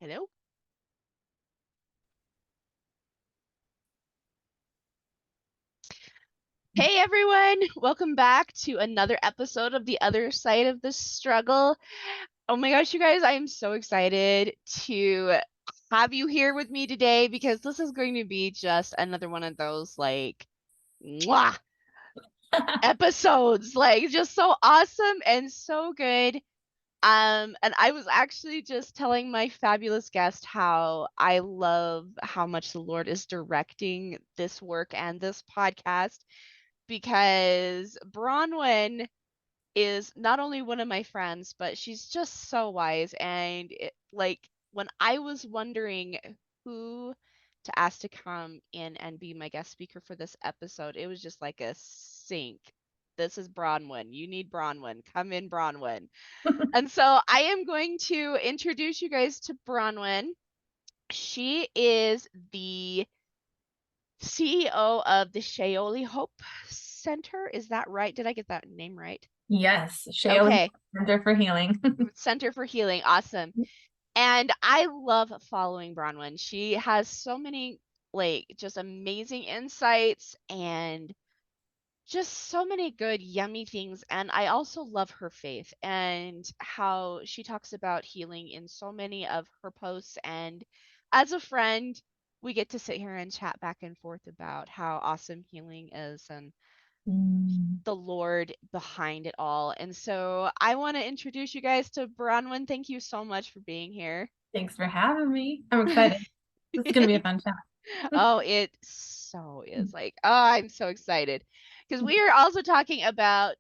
Hello. Hey everyone, welcome back to another episode of The Other Side of the Struggle. Oh my gosh, you guys, I am so excited to have you here with me today because this is going to be just another one of those mwah, episodes, like just so awesome and so good. And I was actually just telling my fabulous guest how I love how much the Lord is directing this work and this podcast because Bronwen is not only one of my friends, but she's just so wise. And when I was wondering who to ask to come in and be my guest speaker for this episode, it was just like a sink. This is Bronwen. You need Bronwen. Come in, Bronwen. And so I am going to introduce you guys to Bronwen. She is the CEO of the Shaoli Hope Center. Is that right? Did I get that name right? Yes, Shayla Okay. Center for Healing. Center for Healing. Awesome. And I love following Bronwyn. She has so many just amazing insights and just so many good yummy things. And I also love her faith and how she talks about healing in so many of her posts. And as a friend, we get to sit here and chat back and forth about how awesome healing is and Mm, the Lord behind it all. And so I want to introduce you guys to Bronwyn. Thank you so much for being here. Thanks for having me. I'm excited. This is going to be a fun chat. Oh, it so is oh, I'm so excited because we are also talking about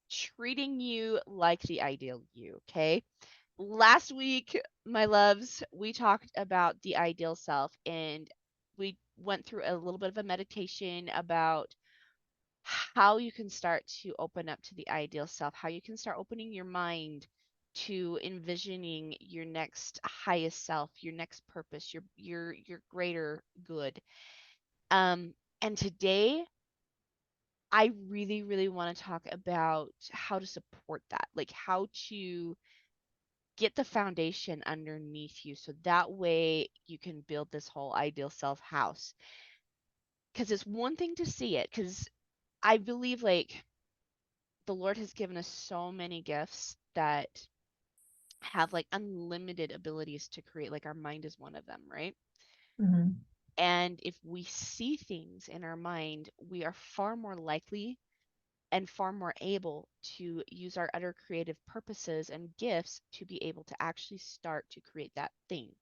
treating you like the ideal you, okay? Last week, my loves, we talked about the ideal self and we went through a little bit of a meditation about how you can start to open up to the ideal self, how you can start opening your mind to envisioning your next highest self, your next purpose, your greater good. Um and today I really really want to talk about how to support that, like how to get the foundation underneath you so that way you can build this whole ideal self house. Because it's one thing to see it, because I believe the Lord has given us so many gifts that have like unlimited abilities to create. Like our mind is one of them, right? Mhm. And if we see things in our mind, we are far more likely and far more able to use our other creative purposes and gifts to be able to actually start to create that thing.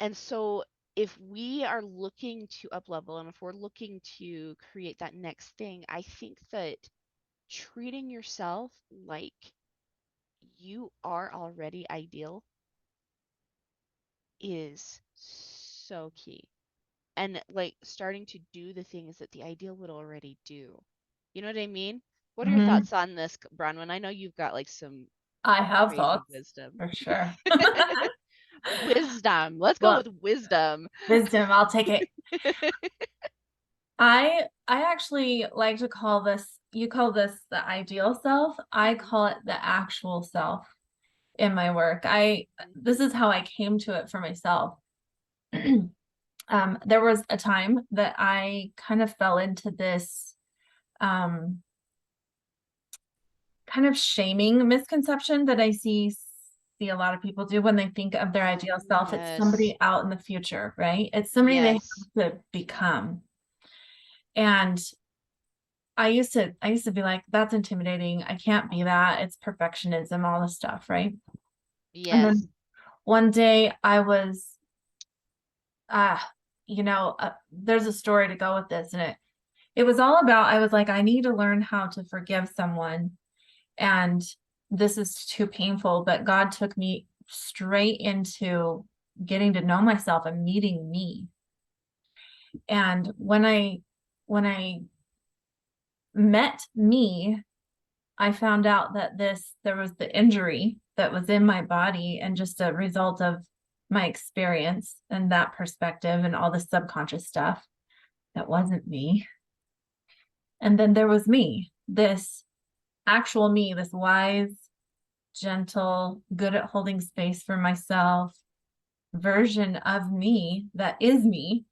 And so if we are looking to up level and if we're looking to create that next thing, I think that treating yourself like you are already ideal is so key. And like starting to do the things that the ideal would already do. You know what I mean? What are your Mhm. thoughts on this, Bronwyn? I know you've got like some I have crazy thoughts wisdom. for sure. Wisdom. Let's go Well, with wisdom. wisdom, I'll take it. I actually like to call this, you call this the ideal self. I Mhm, call it the actual self in my work. This is how I came to it for myself. There was a time that I kind of fell into this um kind of shaming misconception that I see a lot of people do when they think of their ideal self. It's yes. somebody out in the future, right? It's somebody they Yes. have to become. And I used to be like, that's intimidating. I can't be that. It's perfectionism, all this stuff, right? And Yes. then one day I was ah, there's a story to go with this, and it was all about I was like, I need to learn how to forgive someone. And this is too painful, but God took me straight into getting to know myself and meeting me. And when I met me, I found out that there was the injury that was in my body and just a result of my experience and that perspective and all the subconscious stuff that wasn't me. And then there was me, this actual me, this wise, gentle, good at holding space for myself, version of me that is me.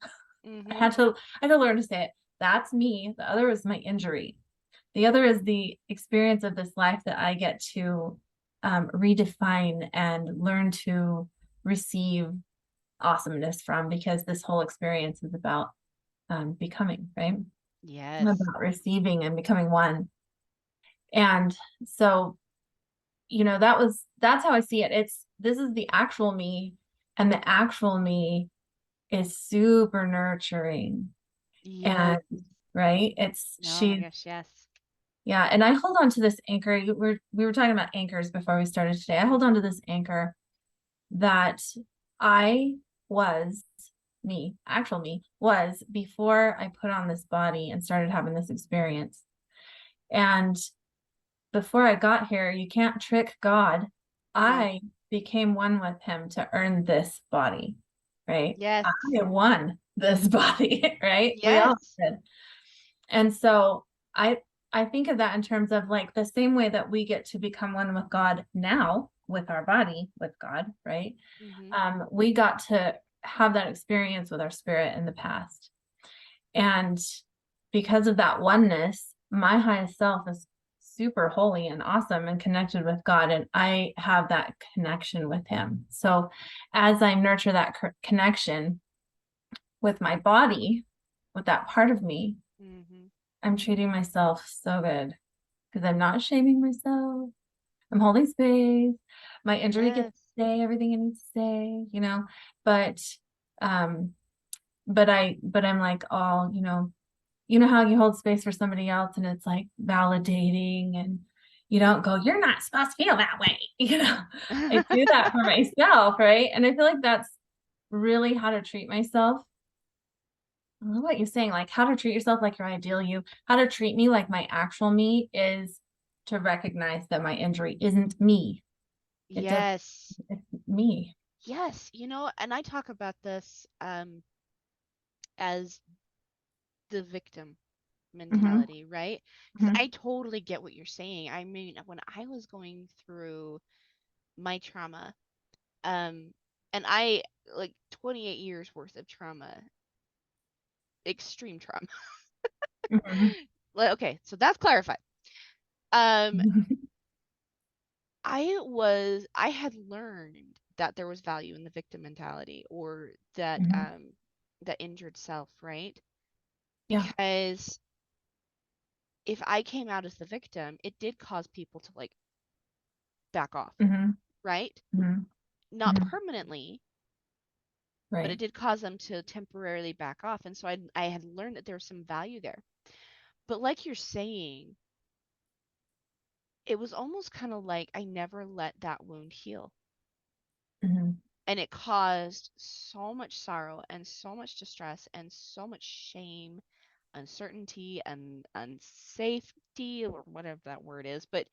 Mm-hmm. I had to learn to say it. That's me. The other is my injury. The other is the experience of this life that I get to redefine and learn to receive awesomeness from, because this whole experience is about becoming, right? Yes. About receiving and becoming one. And so, that's how I see it. This is the actual me, and the actual me is super nurturing. Yes. And right, it's Oh my she's gosh, yes. yeah, and I hold on to this anchor. We were talking about anchors before we started today. I hold on to this anchor that I was me, actual me, was before I put on this body and started having this experience. And before I got here, you can't trick God. No. I became one with him to earn this body, right? Yes. I won this body, right? We all Yes. did. And so I I think of that in terms of like the same way that we get to become one with God now with our body with God, right? Mm-hmm. We got to have that experience with our spirit in the past. And because of that oneness, my highest self is super holy and awesome and connected with God. And I have that connection with Him. So as I nurture that connection with my body, with that part of me, Mm-hmm. I'm treating myself so good because I'm not shaming myself. I'm holding space. My injury gets Yes. to say everything it needs to say, but um but I'm like, oh, how you hold space for somebody else and it's like validating, and you don't go, you're not supposed to feel that way. I do that for myself, right? And I feel like that's really how to treat myself. I love what you're saying, like how to treat yourself like your ideal you, how to treat me like my actual me is to recognize that my injury isn't me. It does Yes. it's me. Yes. And I talk about this as the victim Hmm. mentality, right? Because Hmm. I totally get what you're saying. I mean, when I was going through my trauma, um, and I like 28 years worth of trauma, extreme trauma. Hmm. Okay, so that's clarified. Um, I had learned that there was value in the victim mentality, or that Hmm. that injured self, right? Yeah. Because if I came out as the victim, it did cause people to like back off, Hmm. right? Hmm. Not Hmm. permanently, but it Right. did cause them to temporarily back off. And so I had learned that there was some value there. But like you're saying, it was almost kind of like I never let that wound heal. Hmm. And it caused so much sorrow and so much distress and so much shame, uncertainty, and unsafety, or whatever that word is. But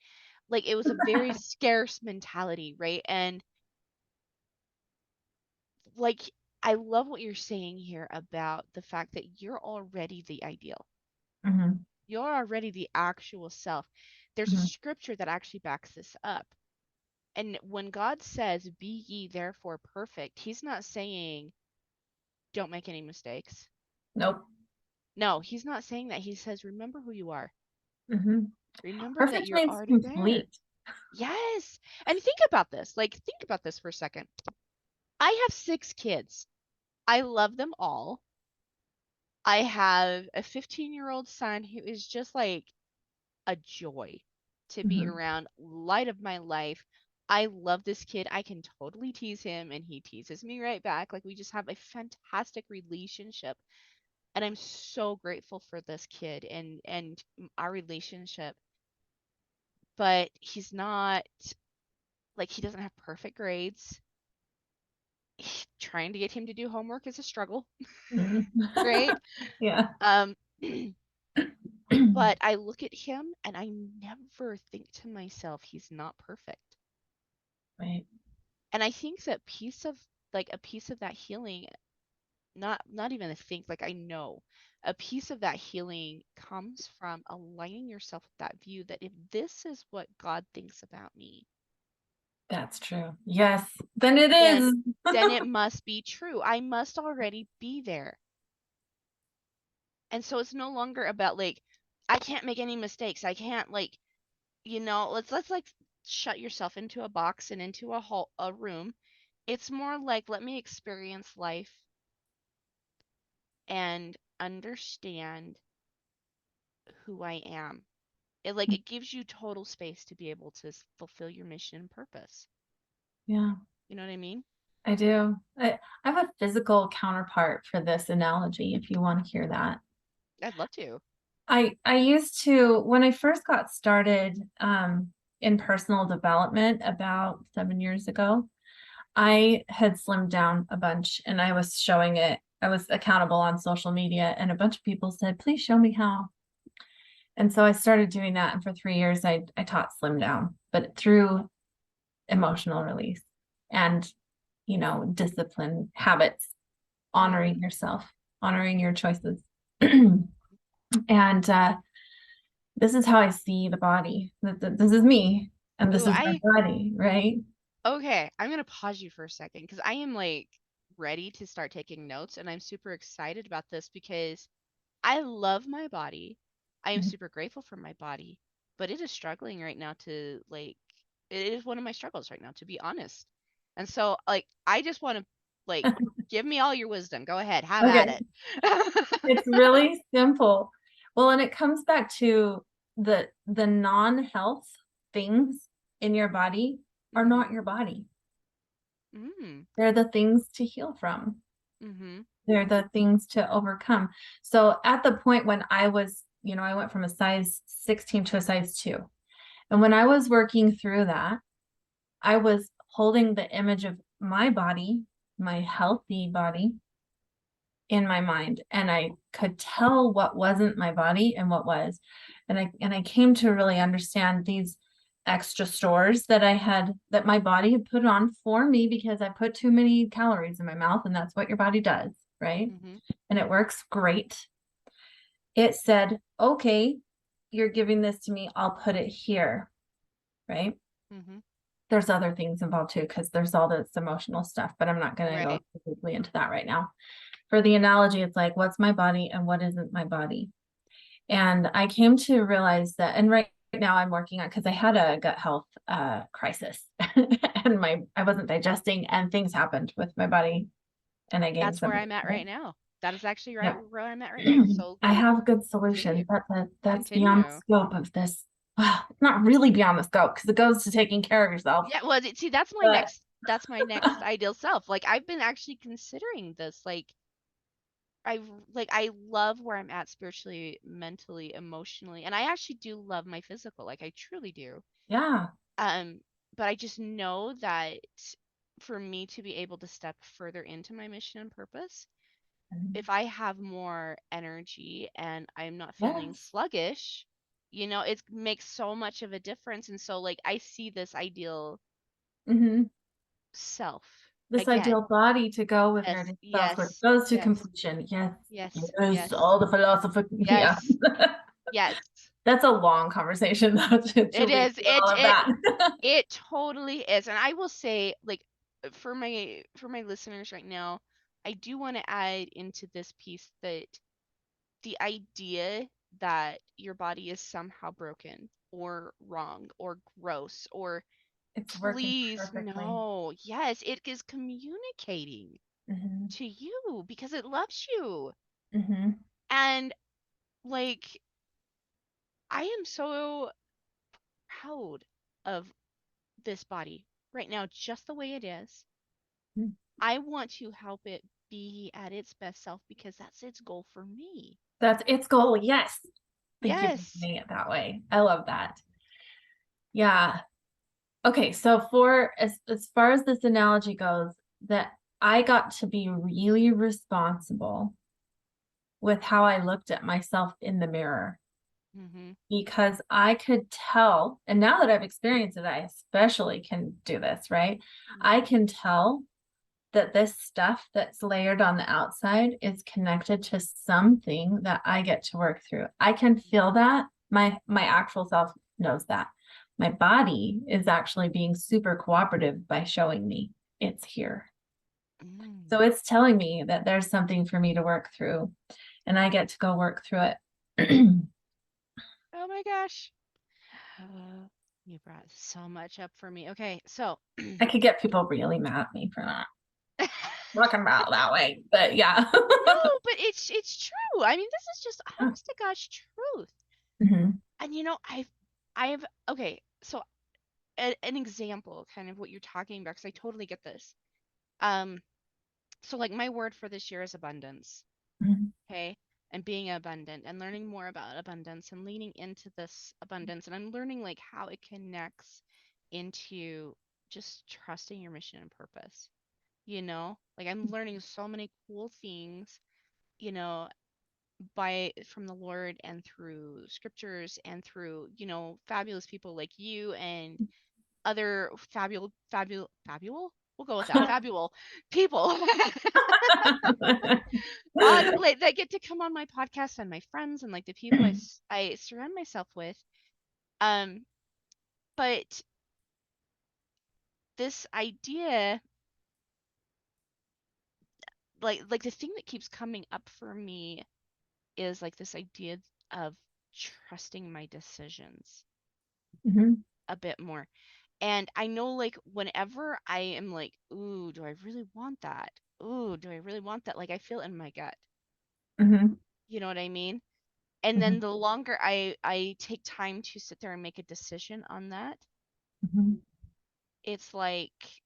like it was a very scarce mentality, right? And like I love what you're saying here about the fact that you're already the ideal. Hmm. You're already the actual self. There's a Hmm. scripture that actually backs this up. And when God says, "Be ye therefore perfect," He's not saying, "Don't make any mistakes." Nope. No, He's not saying that. He says, "Remember who you are. Hmm. Remember that Perfect you're means already there." complete. Yes. And think about this. Like, think about this for a second. I have 6 kids. I love them all. I have a 15-year-old son who is just like a joy to be Hmm. around, light of my life. I love this kid. I can totally tease him and he teases me right back. Like we just have a fantastic relationship. And I'm so grateful for this kid and our relationship. But he's not like he doesn't have perfect grades. Trying to get him to do homework is a struggle, Hmm. right? Yeah. Um but I look at him and I never think to myself he's not perfect. Right. And I think that a piece of that healing, not even a think, like I know a piece of that healing comes from aligning yourself with that view that if this is what God thinks about me, That's true. Yes, then it then is. then it must be true. I must already be there. And so it's no longer about like I can't make any mistakes. I can't like, let's like shut yourself into a box and into a room. It's more like let me experience life and understand who I am. It gives you total space to be able to fulfill your mission and purpose. Yeah, You know what I mean? I do. I have a physical counterpart for this analogy, if you want to hear that. I'd love to. I used to, when I first got started in personal development about 7 years ago, I had slimmed down a bunch and I was showing it. I was accountable on social media, and a bunch of people said, please show me how. And so I started doing that. And for 3 years, I taught slim down, but through emotional release and, discipline, habits, Mhm. honoring yourself, honoring your choices. And this is how I see the body. This is me, and this Ooh, is my body, right? okay, I'm gonna pause you for a second because I am like ready to start taking notes and I'm super excited about this because I love my body. I am super grateful for my body, but it is struggling right now to like it is one of my struggles right now, to be honest. And so like I just want to like give me all your wisdom. Go ahead, have at Okay, it. it's really simple. Well, and it comes back to the non-health things in your body are Mhm. not your body. Mm. They're the things to heal from. Mhm. They're the things to overcome. So at the point when I was, I went from a size 16 to a size 2. And when I was working through that, I was holding the image of my body, my healthy body, in my mind, and I could tell what wasn't my body and what was. And I came to really understand these extra stores that my body had put on for me because I put too many calories in my mouth, and that's what your body does, right? Mhm. And it works great. It said, okay, you're giving this to me, I'll put it here, right? Mhm. There's other things involved too, because there's all this emotional stuff, but I'm not going to go Right. too deeply into that right now. For the analogy, it's like, what's my body and what isn't my body? And I came to realize that, and right now I'm working on, because I had a gut health crisis and I wasn't digesting, and things happened with my body, and I gained That's where some I'm at weight. right now. That is actually right Yeah. where I'm at right now. So I have good continue. solutions. That's beyond the Continue. scope of this. Well, it's not really beyond the scope because it goes to taking care of yourself. Yeah, well, see, But that's my next ideal self. Like I've been actually considering this. I love where I'm at spiritually, mentally, emotionally, and I actually do love my physical. Like I truly do. yeah. Um, but I just know that for me to be able to step further into my mission and purpose, if I have more energy and I'm not feeling Yes. sluggish, it makes so much of a difference. And so like I see this ideal Hmm. self This again. ideal body to go with your Yes, ideal self, where it yes, goes to yes, completion. Yes. yes, Yes. yes, All the philosophy. Yeah. yes, yes. That's a long conversation though, to It weave is. through It all of it that. it totally is. And I will say, like, for my listeners right now, I do want to add into this piece that the idea that your body is somehow broken or wrong or gross or It's working please perfectly. no. Yes, it is communicating Hmm. to you because it loves you. Hmm. And like I am so proud of this body right now just the way it is. I want to help it be at its best self because that's its goal for me. That's its goal. Yes. Thank you for Yes. saying it that way. I love that. Yeah. Okay, so for as far as this analogy goes, that I got to be really responsible with how I looked at myself in the mirror, Mhm. because I could tell, and now that I've experienced it, I especially can do this, right? I Mhm. can tell that this stuff that's layered on the outside is connected to something that I get to work through. I can feel that. My actual self knows that. My body is actually being super cooperative by showing me it's here. So it's telling me that there's something for me to work through, and I get to go work through it. Oh my gosh. You brought so much up for me. Okay, so I could get people really mad at me for not talking about it that way, but yeah. no, but it's true. I mean, this is just honest to gosh truth. Mhm. And I've okay, so an example kind of what you're talking about because I totally get this. Um, so like my word for this year is abundance. Mhm. Okay, and being abundant and learning more about abundance and leaning into this abundance, and I'm learning like how it connects into just trusting your mission and purpose. Like I'm learning so many cool things, you know, by from the Lord and through scriptures and through, fabulous people like you and other fabulous we'll go with that. Fabulous people on like that get to come on my podcast and my friends and like the people I surround myself with. Um, but this idea, like the thing that keeps coming up for me is like this idea of trusting my decisions Mhm. a bit more. And I know like whenever I am like, ooh, do I really want that? Ooh, do I really want that? Like I feel it in my gut. Mhm. You know what I mean? And then Mhm. the longer I take time to sit there and make a decision on that, Mhm. it's like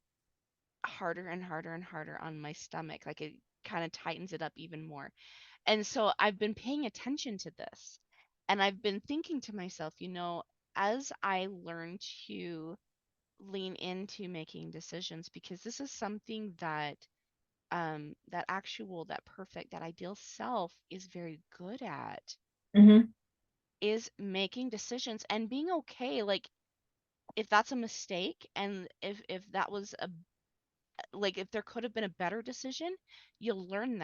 harder and harder and harder on my stomach. Like it kind of tightens it up even more. And so I've been paying attention to this. And I've been thinking to myself, as I learn to lean into making decisions, because this is something that perfect, that ideal self is very good at, Mhm. is making decisions and being okay. Like if that's a mistake and if that was a like if there could have been a better decision, you'll learn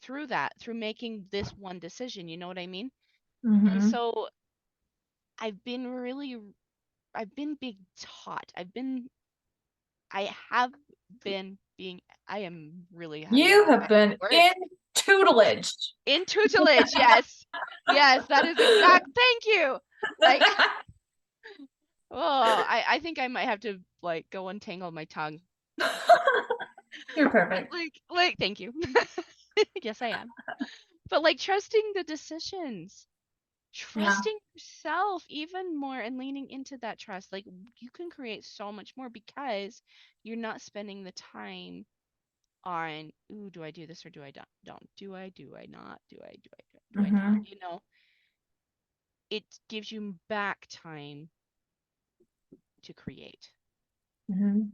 through making this one decision, you know what I mean? And Mhm. so I've been really I've been being taught. I have been being I am really having You a have bad been word. in tutelage. In tutelage, yes. Yes, that is exact. Thank you. Like, oh, I think I might have to like go untangle my tongue. You're But perfect. like thank you. Yes, I am. But like trusting the decisions, Yeah. trusting yourself even more and leaning into that trust. Like you can create so much more because you're not spending the time on, ooh, do I do this or do I don't? Do I not? Do I not? Mhm. It gives you back time to create. Mhm.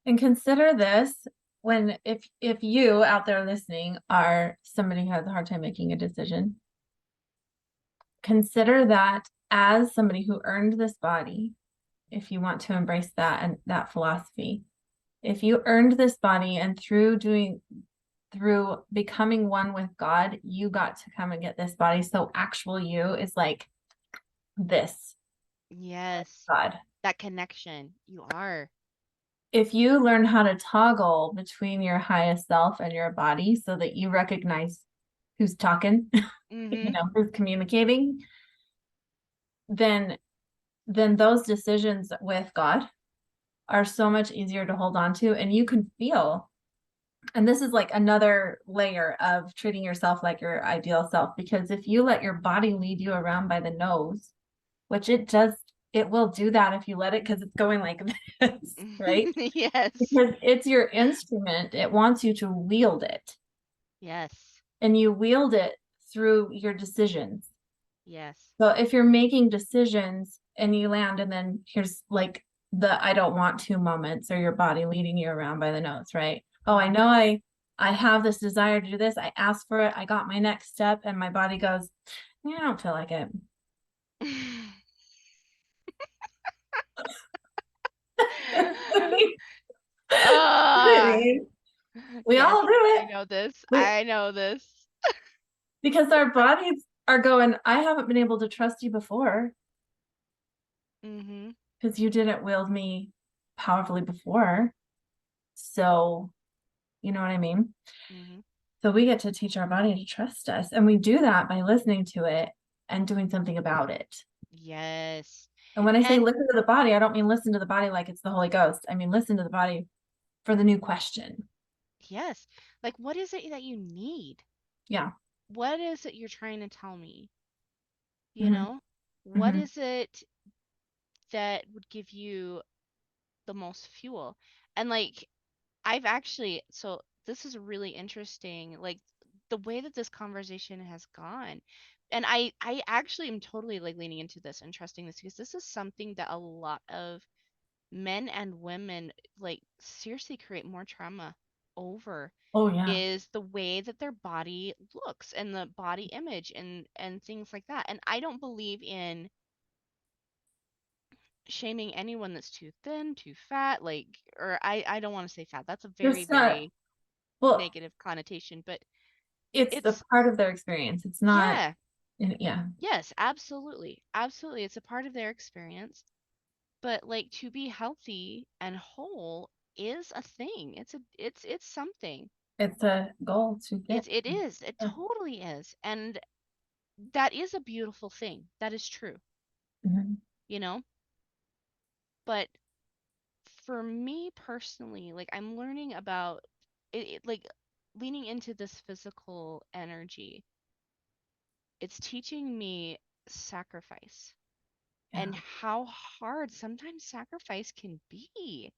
And consider this when if you out there listening are somebody who has a hard time making a decision, consider that as somebody who earned this body, if you want to embrace that and that philosophy. If you earned this body and through becoming one with God, you got to come and get this body. So actual you is like this, Yes, God. that connection. You are. If you learn how to toggle between your highest self and your body so that you recognize who's talking, Mm-hmm. who's communicating, then those decisions with God are so much easier to hold on to. And you can feel, and this is like another layer of treating yourself like your ideal self, because if you let your body lead you around by the nose, which it will do that if you let it, because it's going like this, right? Yes. Because it's your instrument, it wants you to wield it, Yes. and you wield it through your decisions. Yes. So if you're making decisions and you land, and then here's like the I don't want to moments, or your body leading you around by the nose, right? Oh, I know I have this desire to do this. I asked for it. I got my next step, and my body goes, yeah, I don't feel like it. Ah, We yes, all do it. I know this. We I know this. because our bodies are going, I haven't been able to trust you before. Mhm. because you didn't wield me powerfully before. So, you know what I mean? Mhm. So we get to teach our body to trust us. And we do that by listening to it and doing something about it. Yes. And when I say And listen to the body, I don't mean listen to the body like it's the Holy Ghost. I mean listen to the body for the new question. yes, like what is it that you need? Yeah. What is it you're trying to tell me? You Hmm. know? What Hmm. is it that would give you the most fuel? And like I've actually, so this is really interesting, like the way that this conversation has gone. And I actually am totally like leaning into this and trusting this because this is something that a lot of men and women like seriously create more trauma over, Oh, yeah. is the way that their body looks and the body image and things like that. And I don't believe in shaming anyone that's too thin, too fat, like, or I don't want to say fat. That's a very, It's not, very well, negative connotation, but it's the it's, part of their experience. It's not, yeah, yeah, yes, absolutely. Absolutely. It's a part of their experience. But like to be healthy and whole is a thing. It's something. it's a goal to get. It is. It Yeah. totally is. And that is a beautiful thing. That is true, Mhm. you know? But for me personally, like I'm learning about like leaning into this physical energy. It's teaching me sacrifice and Yeah. how hard sometimes sacrifice can be.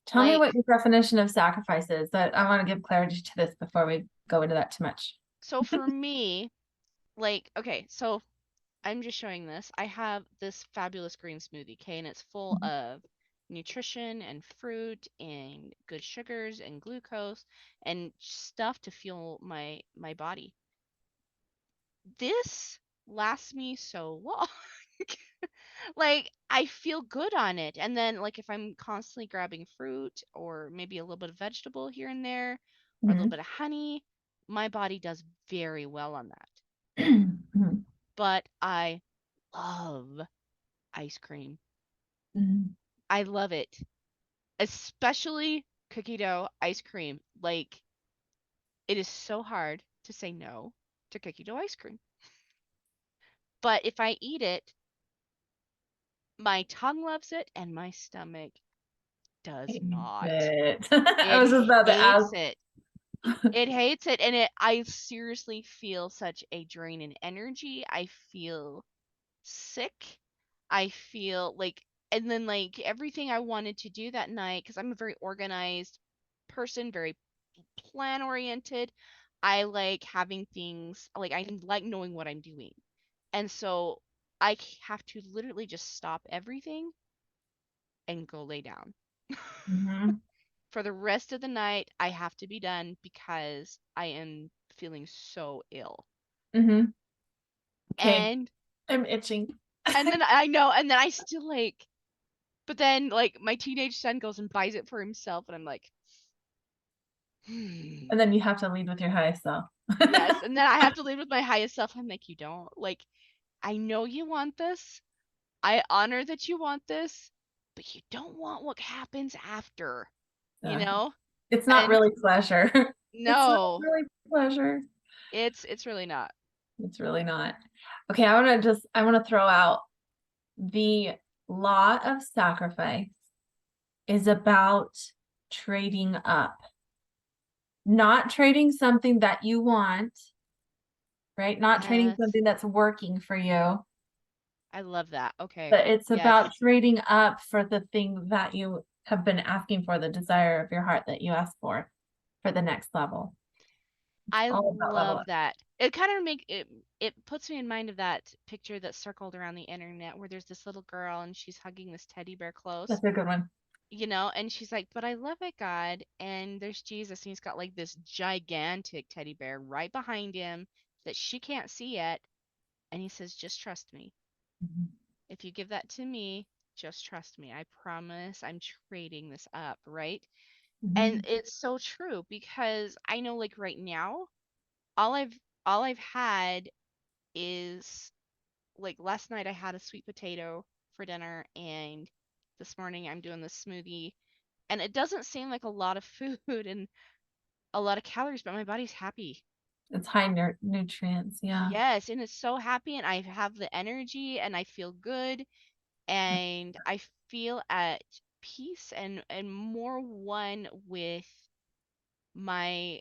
Tell me what Like, your definition of sacrifice is. That I want to give clarity to this before we go into that too much. so for me, like, okay, so I'm just showing this. I have this fabulous green smoothie, okay, and it's full Mhm. of nutrition and fruit and good sugars and glucose and stuff to fuel my body. This lasts me so long. Like I feel good on it. And then like if I'm constantly grabbing fruit or maybe a little bit of vegetable here and there or a little Mhm. bit of honey, my body does very well on that. Mhm. But I love ice cream. Mhm. I love it, especially cookie dough ice cream. Like it is so hard to say no to cookie dough ice cream. But if I eat it, my tongue loves it and my stomach does Hate not. it. I It was just about to ask. hates it. It hates it and I seriously feel such a drain in energy. I feel sick. I feel like, and then like everything I wanted to do that night, because I'm a very organized person, very plan oriented. I like having things, like I like knowing what I'm doing. And so have to literally just stop everything and go lay down. Mhm. For the rest of the night, I have to be done because I am feeling so ill. Mhm. Okay, And I'm itching. and then I know, and then I still like, but then like my teenage son goes and buys it for himself, and I'm like, hmm. And then you have to lead with your highest self. Yes. And then I have to live with my highest self. I'm like, you don't. Like, I know you want this. I honor that you want this, but you don't want what happens after, you Uh, know? it's not And really pleasure. It's not no, really pleasure. it's really not. It's really not. Okay, I want to throw out the law of sacrifice is about trading up, not trading something that you want, right? Not trading Yes. something that's working for you, I love that. Okay. but it's about Yes. trading up for the thing that you have been asking for, the desire of your heart that you ask for the next level. It's I all about level love up. that. It kind of make it it puts me in mind of that picture that circled around the internet where there's this little girl and she's hugging this teddy bear close, That's a good one. and she's like, "But I love it, God." And there's Jesus and he's got like this gigantic teddy bear right behind him that she can't see yet, and he says, "Just trust me. Mhm. If you give that to me, just trust me. I promise I'm trading this up, right?" And Mhm. it's so true because I know like right now all I've had is like last night I had a sweet potato for dinner, and this morning I'm doing this smoothie, and it doesn't seem like a lot of food and a lot of calories, but my body's happy. It's high nutrients. Yeah. Yes, and it's so happy, and I have the energy, and I feel good, and I feel at peace and more one with my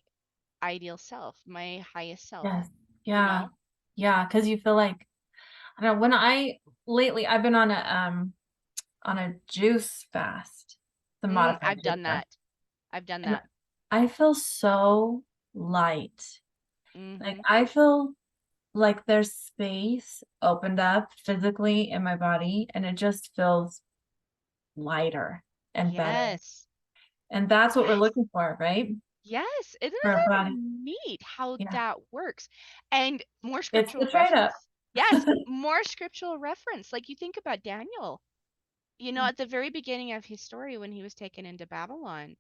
ideal self, my highest self, Yes. you Yeah. know? Yeah. Because you feel like, I don't know, when I lately I've been on a juice fast, the modified I've juice done fast. that. I've done And that. I feel so light. Like Mhm. I feel like there's space opened up physically in my body and it just feels lighter and better. Yes. And that's what we're Yes. looking for, right? Yes. Isn't For our that body. neat how Yeah. that works? And more It's the scriptural trade up. reference. Yes, more scriptural reference. Like you think about Daniel, at the very beginning of his story when he was taken into Babylon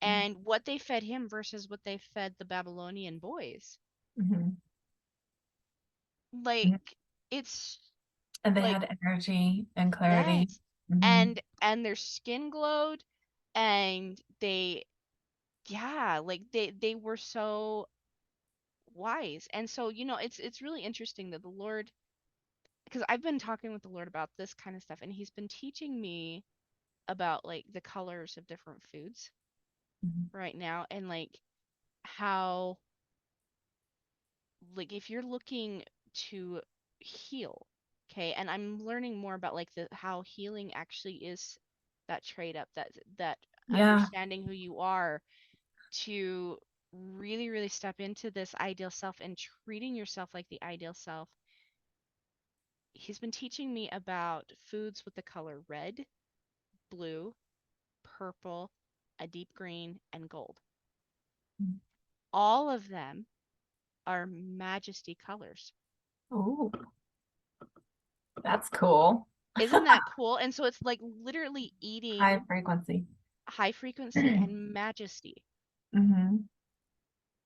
and what they fed him versus what they fed the Babylonian boys. Mhm. Like Mhm. it's And they like had energy and clarity. yes. Hmm. And their skin glowed and they yeah, like they were so wise. And so, it's really interesting that the Lord, because I've been talking with the Lord about this kind of stuff and he's been teaching me about like the colors of different foods right now and like how like if you're looking to heal, okay, and I'm learning more about like the how healing actually is that trade up, that Yeah. understanding who you are to really really step into this ideal self and treating yourself like the ideal self. He's been teaching me about foods with the color red, blue, purple, a deep green, and gold. All of them are majesty colors. Oh, that's cool. Isn't that cool? And so it's like literally High eating frequency. high frequency and majesty. Hmm.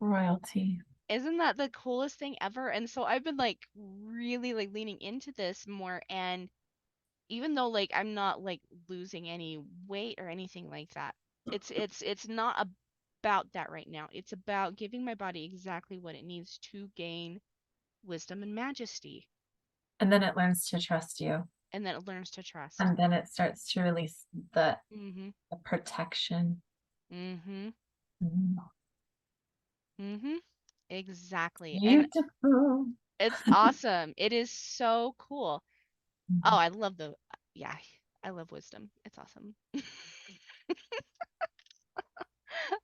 Royalty. Isn't that the coolest thing ever? And so I've been like really like leaning into this more, and even though like I'm not like losing any weight or anything like that, it's not about that right now. It's about giving my body exactly what it needs to gain wisdom and majesty, And then it learns to trust you. and then it learns to trust. And then it starts to release Mhm. the protection. Mhm. Mhm. Mhm. Exactly. And Beautiful. it's awesome. It is so cool. Oh, Mhm. I love yeah, I love wisdom. It's awesome.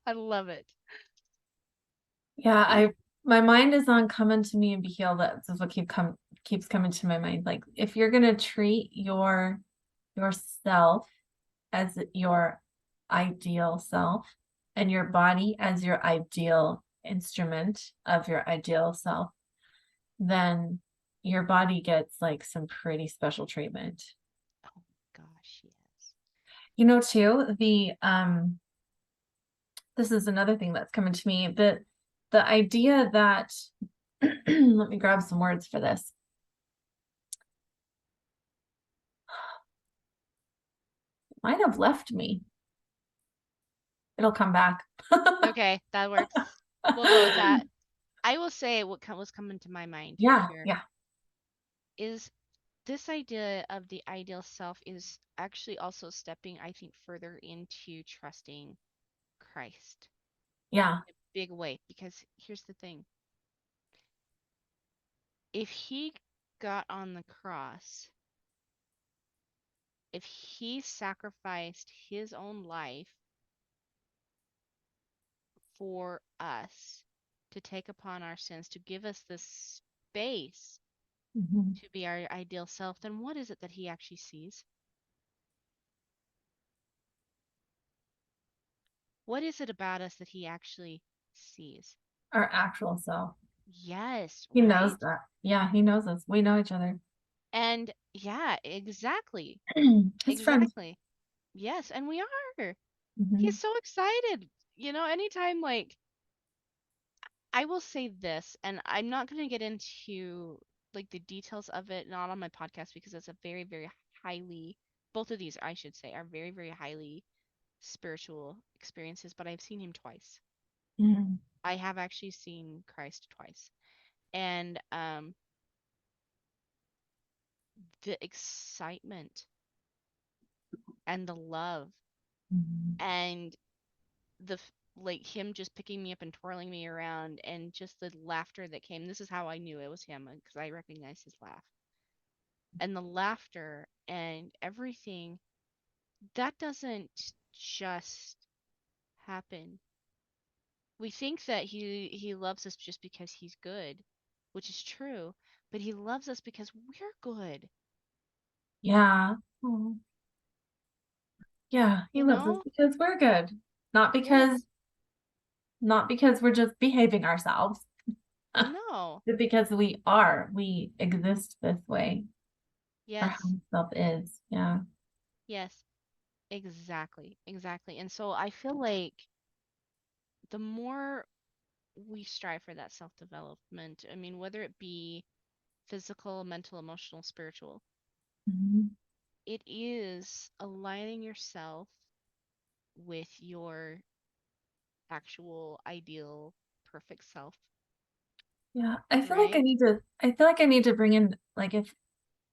I love it. Yeah, my mind is on coming to me and be healed. That's what keeps coming to my mind. Like if you're gonna treat yourself as your ideal self and your body as your ideal instrument of your ideal self, then your body gets like some pretty special treatment. Oh gosh, yes. You know, too, this is another thing that's coming to me, the idea that let me grab some words for this. Might have left me. It'll come back. Okay, that works. We'll go with that. I will say what was coming to my mind Yeah, here yeah, is this idea of the ideal self is actually also stepping, I think, further into trusting Christ yeah. in a big way. Because here's the thing, if he got on the cross, if he sacrificed his own life for us to take upon our sins, to give us this space Mhm. to be our ideal self, then what is it that he actually sees? What is it about us that he actually sees? Our actual self. Yes, He knows right? that. Yeah, he knows us. We know each other. And yeah, exactly. His friend. Exactly. Yes, and we are. He's Mhm. so excited. Anytime like I will say this, and I'm not going to get into like the details of it, not on my podcast because it's a very, very highly, both of these, I should say, are very, very highly spiritual experiences, but I've seen him twice. Mhm. I have actually seen Christ twice. And the excitement and the love Mhm. and like him just picking me up and twirling me around and just the laughter that came. This is how I knew it was him because I recognized his laugh. And the laughter and everything, that doesn't just happen. We think that he loves us just because he's good, which is true, but he loves us because we're good, Yeah. Oh, yeah, he you loves us know? because we're good. Not because Yes. not because we're just behaving ourselves, No. but because we are. We exist this way for how Yes. self is. Yeah. Yes. Exactly. Exactly. And so I feel like the more we strive for that self-development, I mean, whether it be physical, mental, emotional, spiritual, Mhm. it is aligning yourself with your actual ideal perfect self, Yeah. right? I feel like I need to bring in like if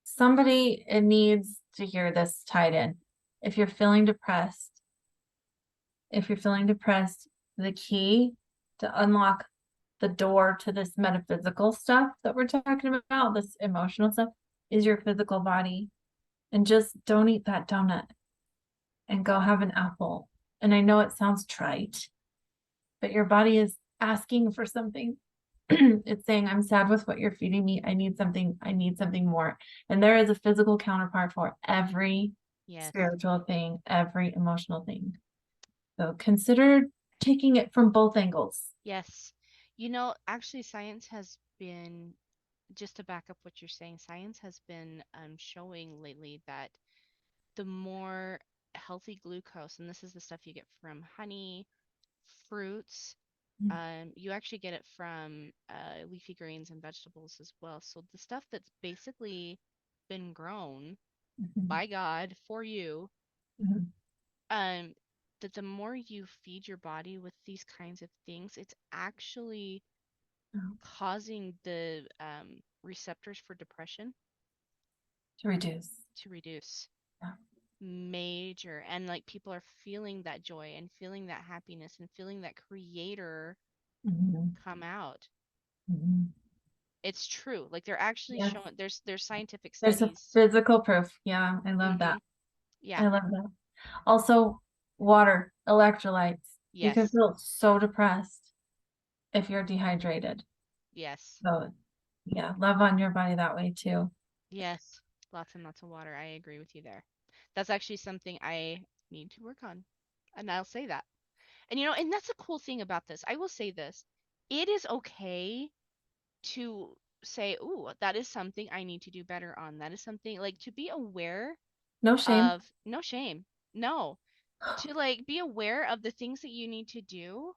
somebody it needs to hear this tied in. If you're feeling depressed, if you're feeling depressed, the key to unlock the door to this metaphysical stuff that we're talking about, this emotional stuff, is your physical body. And just don't eat that donut and go have an apple. And I know it sounds trite, but your body is asking for something. It's saying, I'm sad with what you're feeding me. I need something more. And there is a physical counterpart for every Yes. spiritual thing, every emotional thing. So consider taking it from both angles. Yes. Actually, science has been, just to back up what you're saying, science has been showing lately that the more healthy glucose, and this is the stuff you get from honey, fruits, you actually get it from leafy greens and vegetables as well. So the stuff that's basically been grown Mhm. by God for you, Mhm. um, that the more you feed your body with these kinds of things, it's actually Oh, causing the receptors for depression to reduce. to reduce Yeah. major. And like people are feeling that joy and feeling that happiness and feeling that creator Mhm. come out. Mhm. It's true. Like they're actually Yes. showing there's scientific There's a studies. physical proof. Yeah, I love Hmm. that. Yeah. I love that. Also, water, electrolytes. You can Yes. feel so depressed if you're dehydrated. Yes. So, yeah, love on your body that way too. Yes. Lots and lots of water. I agree with you there. That's actually something I need to work on. And I'll say that. And that's a cool thing about this. I will say this. It is okay to say, "Ooh, that is something I need to do better on." That is something like to be aware No shame. of, no shame. No, to like be aware of the things that you need to do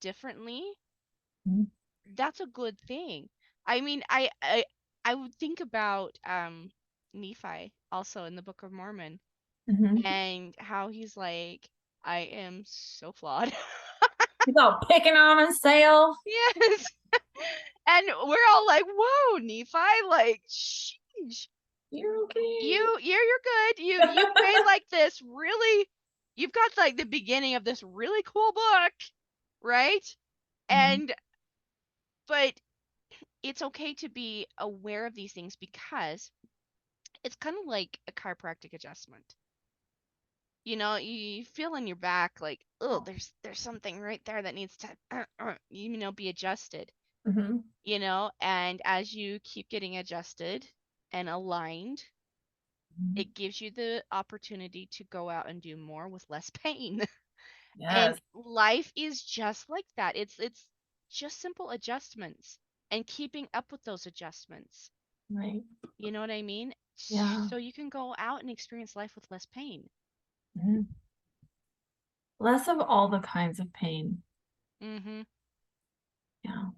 differently. Mhm. That's a good thing. I mean, I would think about Nephi also in the Book of Mormon Mhm. and how he's like, I am so flawed. He's all picking on himself. Yes. And we're all like, whoa, Nephi, like, sheesh. You're okay. You're good. You've made like this really, you've got like the beginning of this really cool book, right? Mhm. And but it's okay to be aware of these things because it's kind of like a chiropractic adjustment. You feel in your back like, oh, there's something right there that needs to be adjusted. Mhm. And as you keep getting adjusted and aligned, Mhm. it gives you the opportunity to go out and do more with less pain. And Yes. life is just like that. It's just simple adjustments and keeping up with those adjustments. Right. You know what I mean? Yeah. So you can go out and experience life with less pain. Mhm. Less of all the kinds of pain. Mhm. Yeah.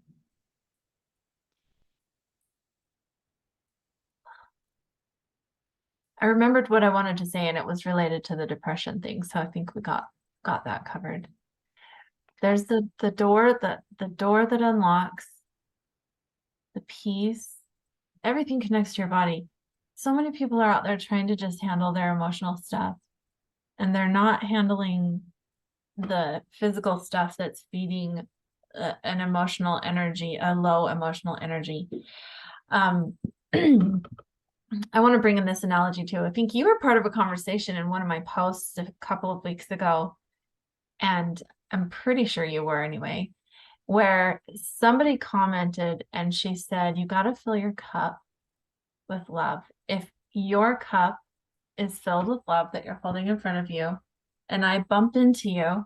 I remembered what I wanted to say, and it was related to the depression thing. So I think we got that covered. Okay. There's the door that unlocks the peace. Everything connects to your body. So many people are out there trying to just handle their emotional stuff, and they're not handling the physical stuff that's feeding an emotional energy, a low emotional energy. Um, I want to bring in this analogy too. I think you were part of a conversation in one of my posts a couple of weeks ago, and I'm pretty sure you were anyway, where somebody commented and she said, you got to fill your cup with love. If your cup is filled with love that you're holding in front of you, and I bump into you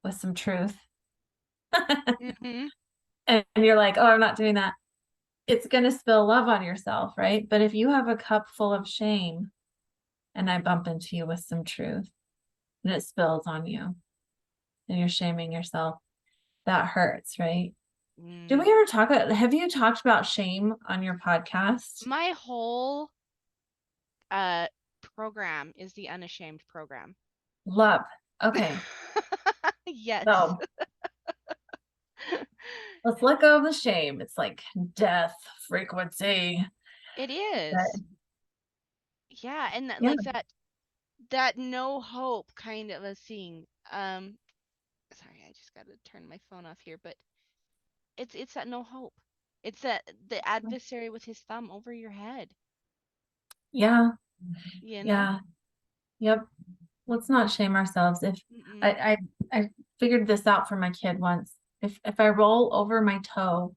with some truth, Mm-hmm. and you're like, oh, I'm not doing that, it's going to spill love on yourself, right? But if you have a cup full of shame and I bump into you with some truth and it spills on you and you're shaming yourself, that hurts, right? Did Mm. we ever talk about, have you talked about shame on your podcast? My whole uh program is the unashamed program. Love. Okay. Yes. So let's let go of the shame. It's like death frequency. It But is. Yeah, and that, yeah, like that no hope kind of a thing. Sorry, I just got to turn my phone off here, but it's that no hope. It's that the adversary with his thumb over your head, yeah, you know? yeah. Yep. Let's not shame ourselves. If Mm-mm. I I figured this out for my kid once. If I roll over my toe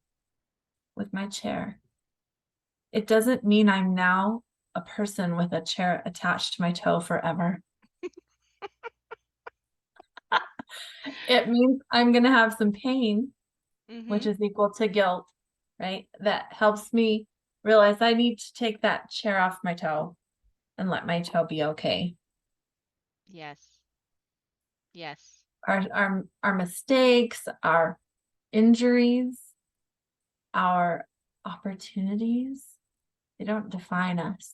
with my chair, it doesn't mean I'm now a person with a chair attached to my toe forever. It means I'm gonna have some pain, which Mm-hmm. is equal to guilt, right? That helps me realize I need to take that chair off my toe and let my toe be okay. Yes. Yes. Our mistakes, our injuries, our opportunities, they don't define us.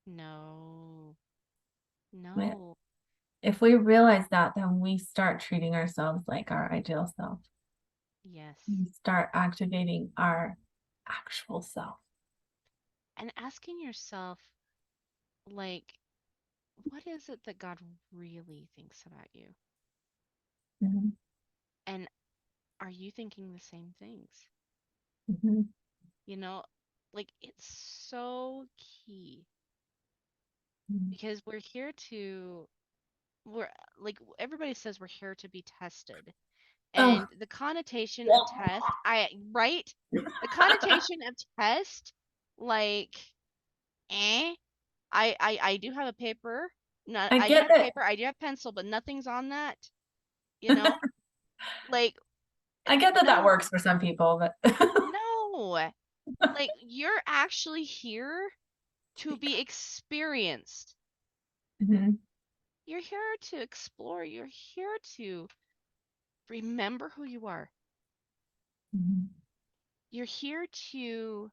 No. But No. if we realize that, then we start treating ourselves like our ideal self. Yes. We start activating our actual self. And asking yourself, like, what is it that God really thinks about you? Mhm, And are you thinking the same things? mhm, You know, like it's so key mhm. because we're like everybody says we're here to be tested. Oh, And the connotation of test, right? The connotation of test, like, eh, I do have a paper. No, I I do get have it. paper, I do have pencil, but nothing's on that, you know? Like, I get that that no, works for some people, but no. Like, you're actually here to be experienced. Mhm, You're here to explore. You're here to remember who you are. mhm. You're here to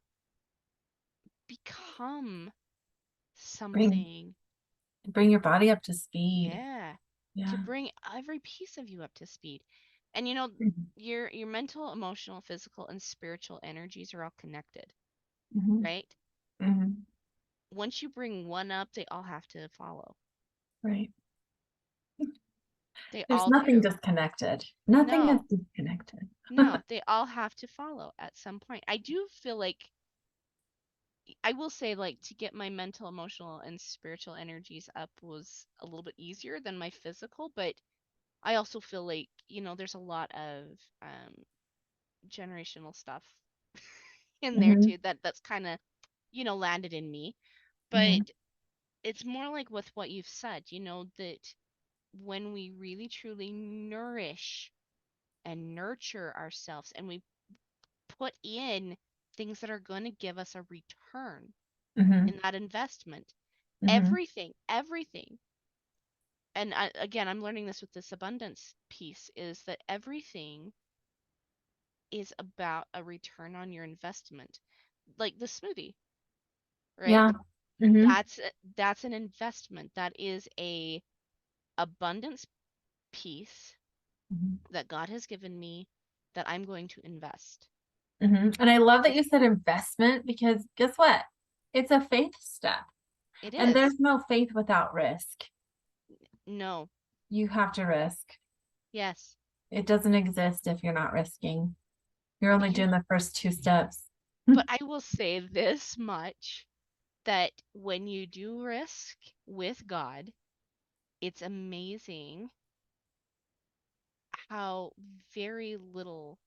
become bring something. bring your body up to speed. Yeah. To Yeah. bring every piece of you up to speed. And Mhm, your mental, emotional, physical, and spiritual energies are all connected, mhm, right? mhm. Once you bring one up, they all have to follow. Right. They There's all nothing do. disconnected. Nothing is No, disconnected. no, they all have to follow at some point. I do feel like I will say, like, to get my mental, emotional, and spiritual energies up was a little bit easier than my physical, but I also feel like, there's a lot of generational stuff in there Mhm, too that's kind of, landed in me. But mhm, it's more like with what you've said, that when we really truly nourish and nurture ourselves and we put in things that are going to give us a return mhm, in that investment, mhm. everything. And again, I'm learning this with this abundance piece is that everything is about a return on your investment. Like the smoothie, right? Yeah. Mm-hmm. That's that's an investment. That is a abundance piece Mm-hmm. that God has given me that I'm going to invest. Mm-hmm. And I love that It's you said investment because guess what? It's a faith step. it And is. there's no faith without risk. No. You have to risk. Yes. It doesn't exist if you're not risking. You're But only you doing the first two steps. but I will say this much, that when you do risk with God, it's amazing how very little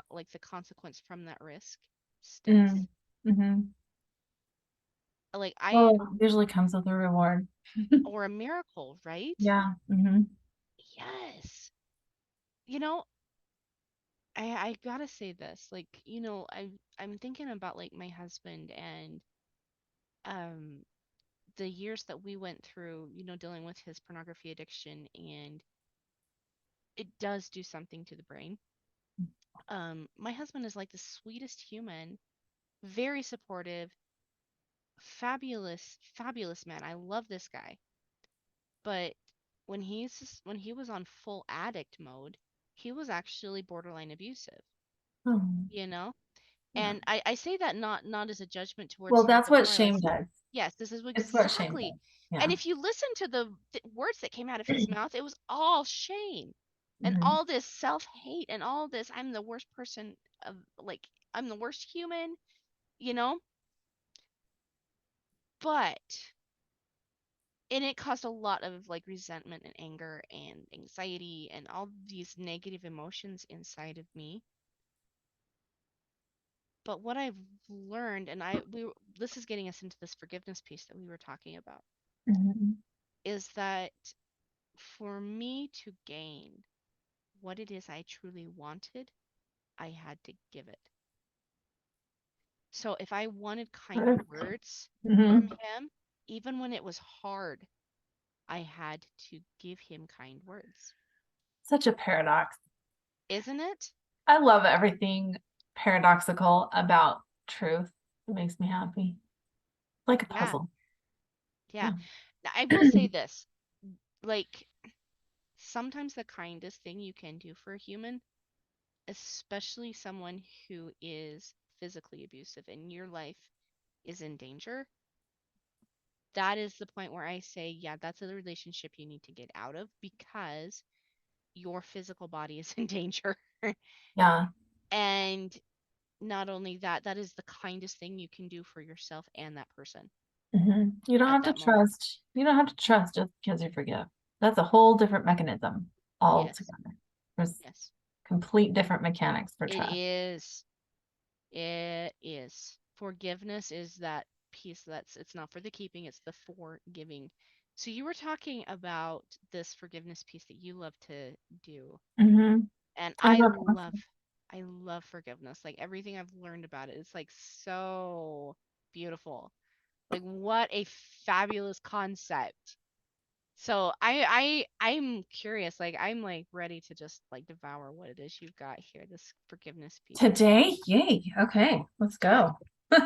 like the consequence from that risk sticks. Mm. Mm-hmm. Like I Well, it usually comes with a reward. or a miracle, right? Yeah. Mm-hmm. Yes. You know, I gotta say this. Like, I'm thinking about like my husband and um the years that we went through, dealing with his pornography addiction, and it does do something to the brain. My husband is like the sweetest human, very supportive, fabulous, fabulous man. I love this guy. But when he was on full addict mode, he was actually borderline abusive, Oh, you know? yeah. And I say that not as a judgment towards Well, him, that's but what more or shame less, does. yes, this is It's what shame exactly. does. And Yeah. if you listen to the words that came out of his mouth, it was all shame and Mm-hmm. all this self-hate and all this, I'm the worst person of, like, I'm the worst human, you know? But and it caused a lot of like resentment and anger and anxiety and all these negative emotions inside of me. But what I've learned, and this is getting us into this forgiveness piece that we were talking about, Mm-hmm. is that for me to gain what it is I truly wanted, I had to give it. So if I wanted kind words from Mm-hmm. him, even when it was hard, I had to give him kind words. Such a paradox. Isn't it? I love everything paradoxical about truth. It makes me happy. Like a Yeah, puzzle. yeah. Yeah. Now, I will say this, like sometimes the kindest thing you can do for a human, especially someone who is physically abusive and your life is in danger, that is the point where I say, yeah, that's a relationship you need to get out of because your physical body is in danger. Yeah. And not only that, that is the kindest thing you can do for yourself and that person Mm-hmm. You don't at have to that moment. trust. You don't have to trust just because you forgive. That's a whole different mechanism Yes, altogether. There's yes. complete different mechanics for It trust. is. It is. Forgiveness is that piece it's not for the keeping, it's the forgiving. So you were talking about this forgiveness piece that you love to do. Mm-hmm. And I I love love I love forgiveness. Like everything I've learned about it, it's like so beautiful. Like what a fabulous concept. So I'm curious, like I'm like ready to just like devour what it is you've got here, this forgiveness piece that you today. Yay. Okay, let's yeah. go.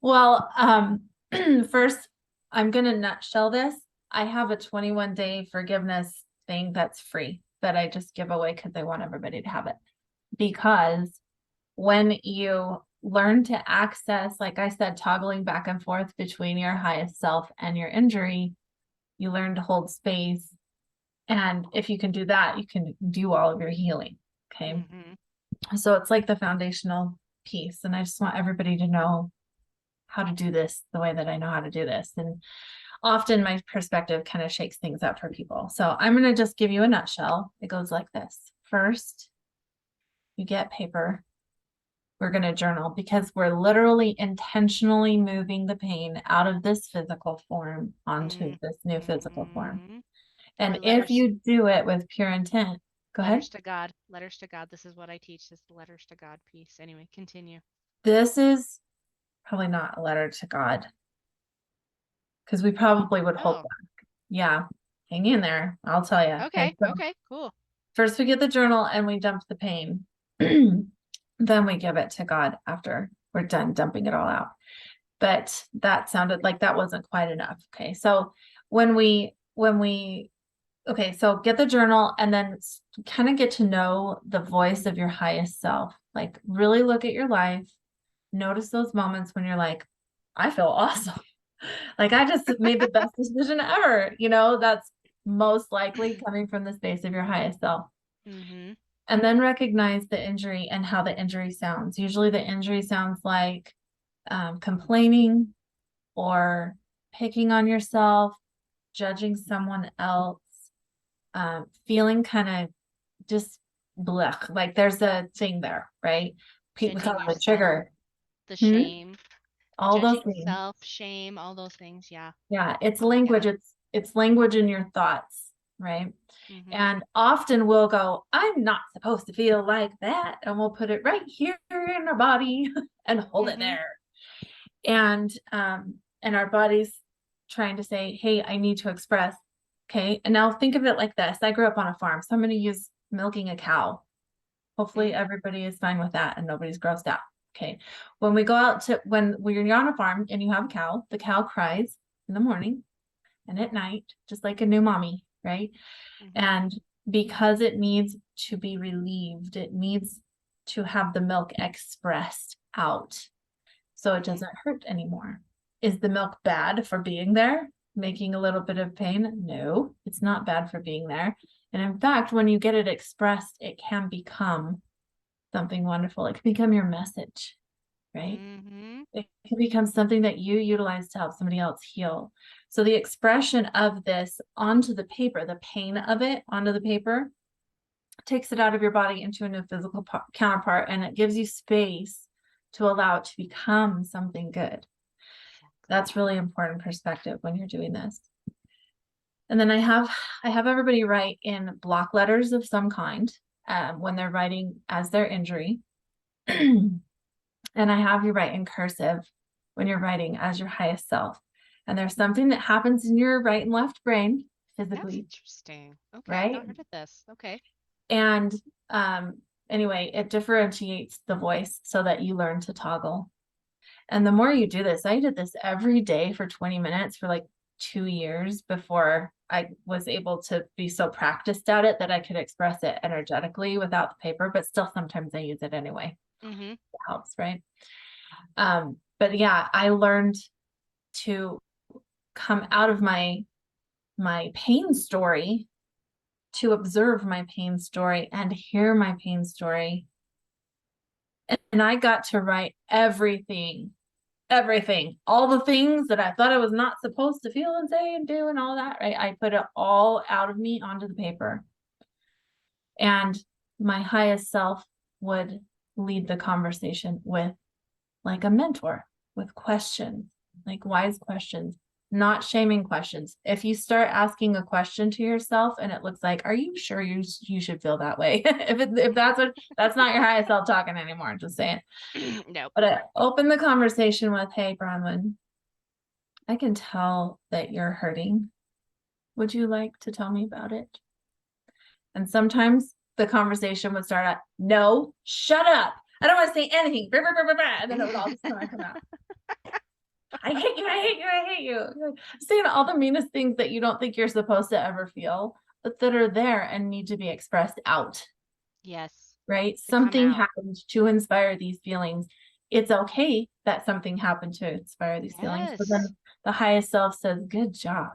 Well, first, I'm gonna nutshell this. I have a 21-day forgiveness thing that's free that I just give away because I want everybody to have it. Because when you learn to access, like I said, toggling back and forth between your highest self and your injury, you learn to hold space. And if you can do that, you can do all of your healing. Okay. Mm-hmm. So it's like the foundational piece. And I just want everybody to know how to do this the way that I know how to do this. And often my perspective kind of shakes things up for people. So I'm going to just give you a nutshell. It goes like this. First, you get paper. We're going to journal because we're literally intentionally moving the pain out of this physical form onto this new physical form. Mm-hmm. And Or if letters you do it with pure intent, go ahead. letters to God. Letters to God. This is what I teach, this letters to God piece. Anyway, continue. This is probably not a letter to God because we probably would hold Oh, back. Yeah, hang in there. I'll tell you. Okay, okay, so okay, cool. first we get the journal and we dump the pain. Then we give it to God after we're done dumping it all out. but that sounded like that wasn't quite enough. Okay. So when we okay, so get the journal and then kind of get to know the voice of your highest self. Like really look at your life. Notice those moments when you're like, I feel awesome. Like I just made the best decision ever. That's most likely coming from the space of your highest self. Mm-hmm. And then recognize the injury and how the injury sounds. Usually the injury sounds like complaining or picking on yourself, judging someone else, feeling kind of just blech, like there's a thing there, right? We call Judging it a yourself, trigger. the Hmm? shame, All those judging things. self, shame, all those things. Yeah. Yeah, it's Oh my language. God. It's language in your thoughts, right? Mm-hmm. And often we'll go, I'm not supposed to feel like that. And we'll put it right here in our body and hold it Mm-hmm. there. And our body's trying to say, hey, I need to express. Okay. And now think of it like this. I grew up on a farm, so I'm going to use milking a cow. Hopefully Mm. everybody is fine with that and nobody's grossed out. Okay. When we're on a farm and you have a cow, the cow cries in the morning and at night, just like a new mommy, right? Mm-hmm. And because it needs to be relieved, it needs to have the milk expressed out so it Mm-hmm. doesn't hurt anymore. Is the milk bad for being there, making a little bit of pain? No, it's not bad for being there. And in fact, when you get it expressed, it can become something wonderful. It can become your message, right? Mm-hmm. It can become something that you utilize to help somebody else heal. So the expression of this onto the paper, the pain of it onto the paper, takes it out of your body into a new physical counterpart, and it gives you space to allow it to become something good. Exactly. That's really important perspective when you're doing this. And then I have everybody write in block letters of some kind when they're writing as their injury. And I have you write in cursive when you're writing as your highest self. And there's something that happens in your right and left brain That's physically, interesting. Okay, I've right? not heard of this. Okay. And anyway, it differentiates the voice so that you learn to toggle. And the more you do this, I did this every day for 20 minutes for like 2 years before I was able to be so practiced at it that I could express it energetically without the paper, but still sometimes I use it anyway. Mm-hmm. It helps, right? But yeah, I learned to come out of my pain story, to observe my pain story and hear my pain story. And I got to write everything, all the things that I thought I was not supposed to feel and say and do and all that, right? I put it all out of me onto the paper. And my highest self would lead the conversation with like a mentor, with questions, like wise questions, not shaming questions. If you start asking a question to yourself and it looks like, are you sure you should feel that way? If that's not your highest self talking anymore, I'm just saying. Nope. But I open the conversation with, hey, Bronwen, I can tell that you're hurting. Would you like to tell me about it? And sometimes the conversation would start at, no, shut up. I don't want to say anything. And then it would all just kind of come out. I hate you. I hate you. I hate you. You're saying all the meanest things that you don't think you're supposed to ever feel, but that are there and need to be expressed out, Yes. right? To come Something out. happened to inspire these feelings. It's okay that something happened to inspire these feelings. But Yes. then the highest self says, good job.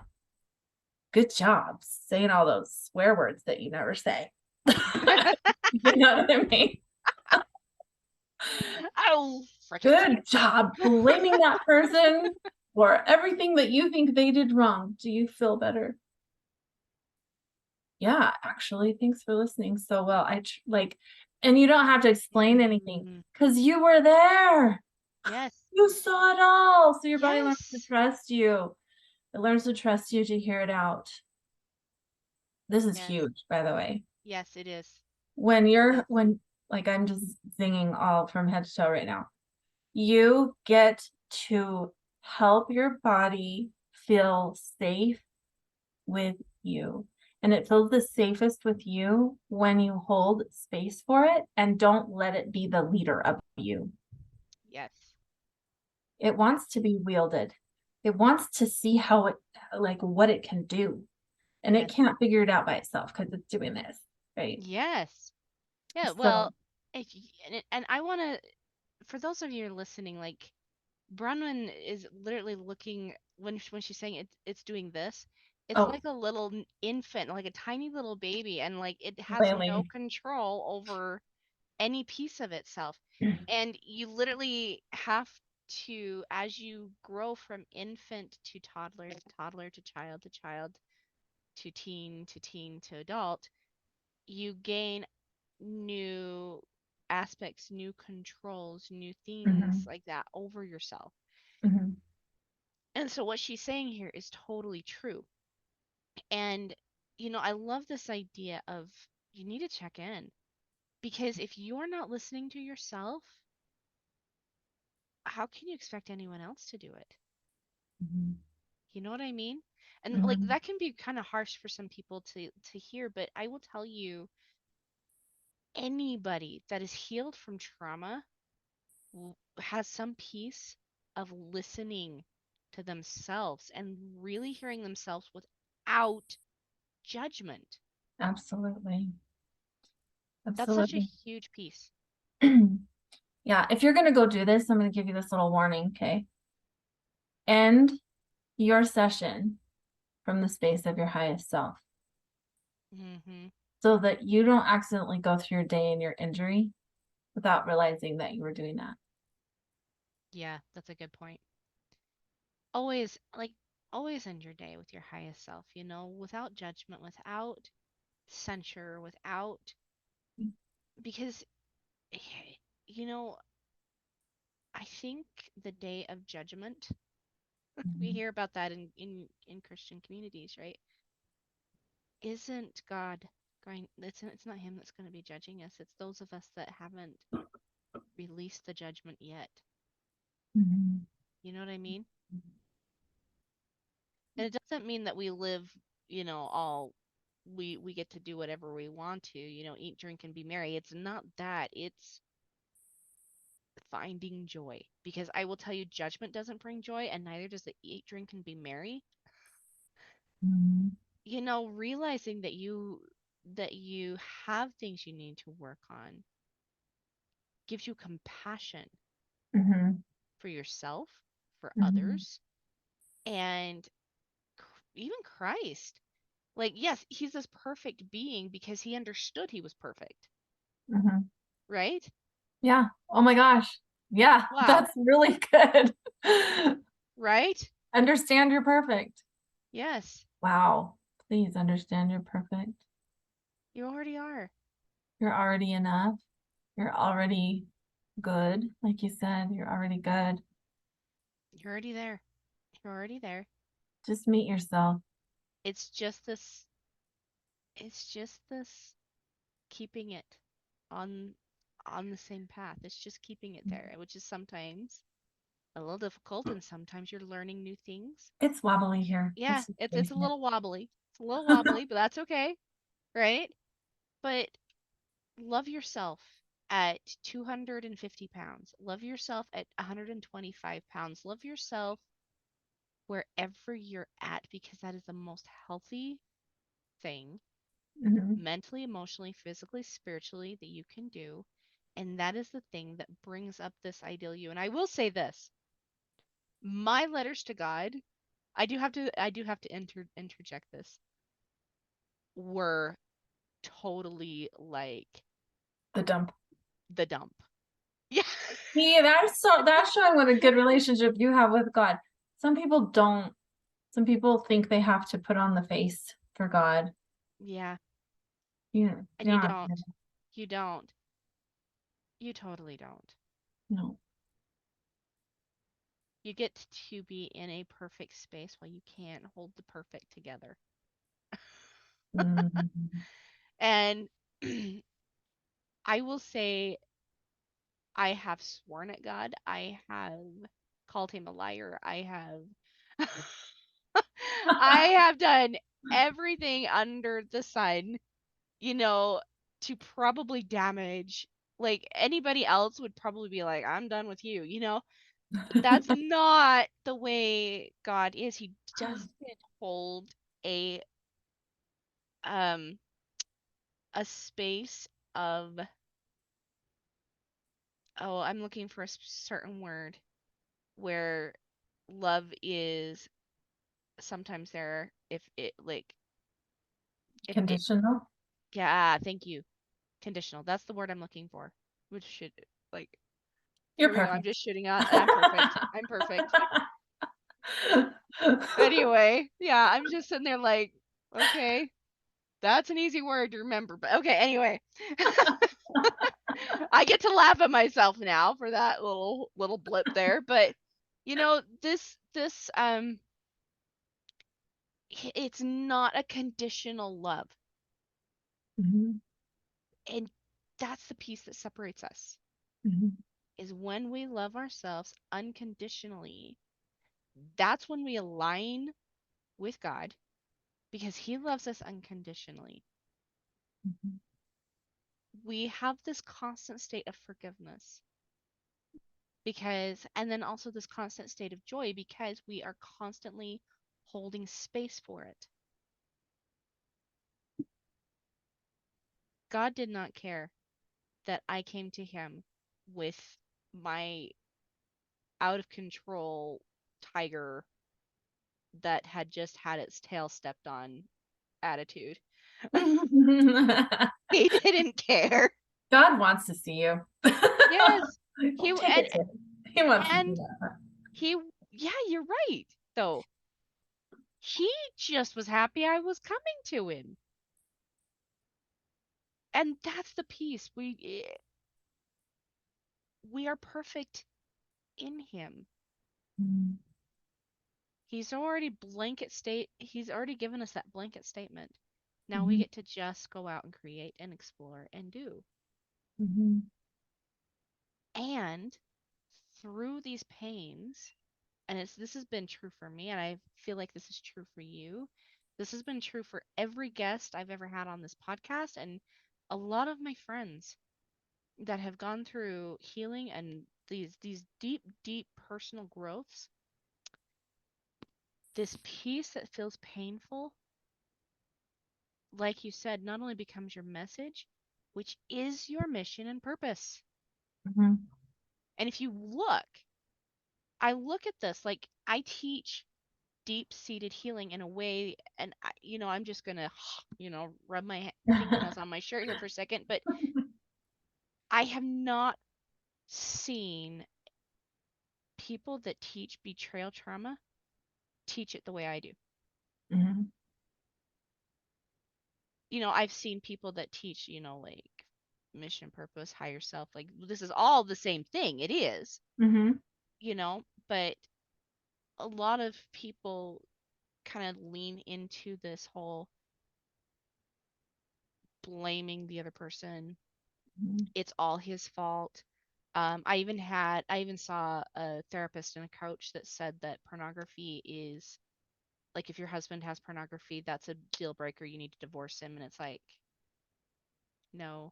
Good job saying all those swear words that you never say. You know what I mean? Oh, frick it. Good job blaming that person for everything that you think they did wrong. Do you feel better? Yeah, actually, thanks for listening so well. And you don't have to explain anything Mm, because you were there. yes. You saw it all. So your body learns to Yes. trust you. It learns to trust you to hear it out. This is Yes. huge, by the way. Yes, it is. When It you're, is. when, like, I'm just singing all from head to toe right now. You get to help your body feel safe with you. And it feels the safest with you when you hold space for it and don't let it be the leader of you. Yes. It wants to be wielded. It wants to see how it, like what it can do. And it Yes. can't figure it out by itself because it's doing this, right? Yes. Yeah, So, well, if and I want to, for those of you listening, like Bronwen is literally looking when she's saying it's doing this. It's oh, like a little infant, like a tiny little baby, and like it has no wailing. control over any piece of itself. And you literally have to, as you grow from infant to toddler to child to teen to adult, you gain new aspects, new controls, new things Mhm, like that over yourself. mhm, And so what she's saying here is totally true. And, I love this idea of you need to check in because if you're not listening to yourself, how can you expect anyone else to do it? mhm, You know what I mean? And like mhm. that can be kind of harsh for some people to hear, but I will tell you anybody that is healed from trauma has some piece of listening to themselves and really hearing themselves without judgment. Absolutely. That's such a Absolutely. huge piece. Yeah, if you're going to go do this, I'm going to give you this little warning, okay? End your session from the space of your highest self Hmm. so that you don't accidentally go through your day in your injury without realizing that you were doing that. Yeah, that's a good point. Always, like, always end your day with your highest self, without judgment, without censure, without, because, you know, I think the day of judgment, we Mhm. hear about that in Christian communities, right? Isn't God going, it's not him that's going to be judging us. It's those of us that haven't released the judgment yet. Mhm. You know what I mean? And it doesn't mean that we live, all we get to do whatever we want to, eat, drink, and be merry. It's not that. It's finding joy. Because I will tell you, judgment doesn't bring joy, and neither does the eat, drink, and be merry. Mhm. Realizing that you have things you need to work on gives you compassion Mhm. for yourself, for Mhm. others, and even Christ. Like, yes, he's this perfect being because he understood he was perfect, Mhm. right? Yeah. Oh my gosh. Yeah, Wow, that's really good. right? Understand you're perfect. Yes, Wow. Please understand you're perfect. you already are. You're already enough. You're already good. Like you said, you're already good. You're already there. You're already there. Just meet yourself. It's just this, it's just this keeping it on on the same path. It's just keeping it there, which is sometimes a little difficult and sometimes you're learning new things. It's wobbly here. Yeah, Let's just it's face a it. little wobbly. It's a little wobbly, but that's okay, right? But love yourself at 250 pounds. Love yourself at 125 pounds. Love yourself wherever you're at because that is the most healthy thing Mhm. mentally, emotionally, physically, spiritually that you can do. And that is the thing that brings up this ideal you. And I will say this, my letters to God, I do have to interject this, were totally like The dump. the dump. Yeah. See, that's showing what a good relationship you have with God. Some people don't. Some people think they have to put on the face for God. Yeah. You And you don't have don't. to. You don't. You totally don't. No. You get to be in a perfect space while you can't hold the perfect together. Mhm. And I will say I have sworn at God. I have called him a liar. I have done everything under the sun, you know, to probably damage, like anybody else would probably be like, I'm done with you, That's not the way God is. He doesn't hold a um a space of, oh, I'm looking for a certain word, where love is sometimes there, if it like, if it, Conditional. yeah, thank you. Conditional. That's the word I'm looking for. Which should, like, You're here we go. I'm perfect. just shooting out. I'm perfect. I'm perfect. Anyway, yeah, I'm just sitting there like, okay, that's an easy word to remember. But okay, anyway. I get to laugh at myself now for that little blip there, but this it's not a conditional love. Mhm, And that's the piece that separates us, mhm, is when we love ourselves unconditionally. That's when we align with God, because he loves us unconditionally. mhm, We have this constant state of forgiveness, because, and then also this constant state of joy, because we are constantly holding space for it. God did not care that I came to him with my out of control tiger that had just had its tail stepped on attitude. mhm. He didn't care. God wants to see you. Yes. He Take it to him. He wants to see and that. he yeah, you're right. Though he just was happy I was coming to him. And that's the piece. We are perfect in him. Mhm, He's already given us that blanket statement. Now we mhm, get to just go out and create and explore and do. mhm, And through these pains, and this has been true for me, and I feel like this is true for you. This has been true for every guest I've ever had on this podcast, and a lot of my friends that have gone through healing and these deep personal growths. This piece that feels painful, like you said, not only becomes your message, which is your mission and purpose. mhm, And if you look, I look at this like I teach deep seated healing in a way, and I'm just gonna, rub my fingernails on my shirt here for a second, but I have not seen people that teach betrayal trauma teach it the way I do. mhm, I've seen people that teach, like mission, purpose, higher self, like this is all the same thing. It is, mhm, but a lot of people kind of lean into this whole blaming the other person. mhm, It's all his fault. I even saw a therapist and a coach that said that pornography is, like, if your husband has pornography, that's a deal breaker. You need to divorce him. And it's like, no,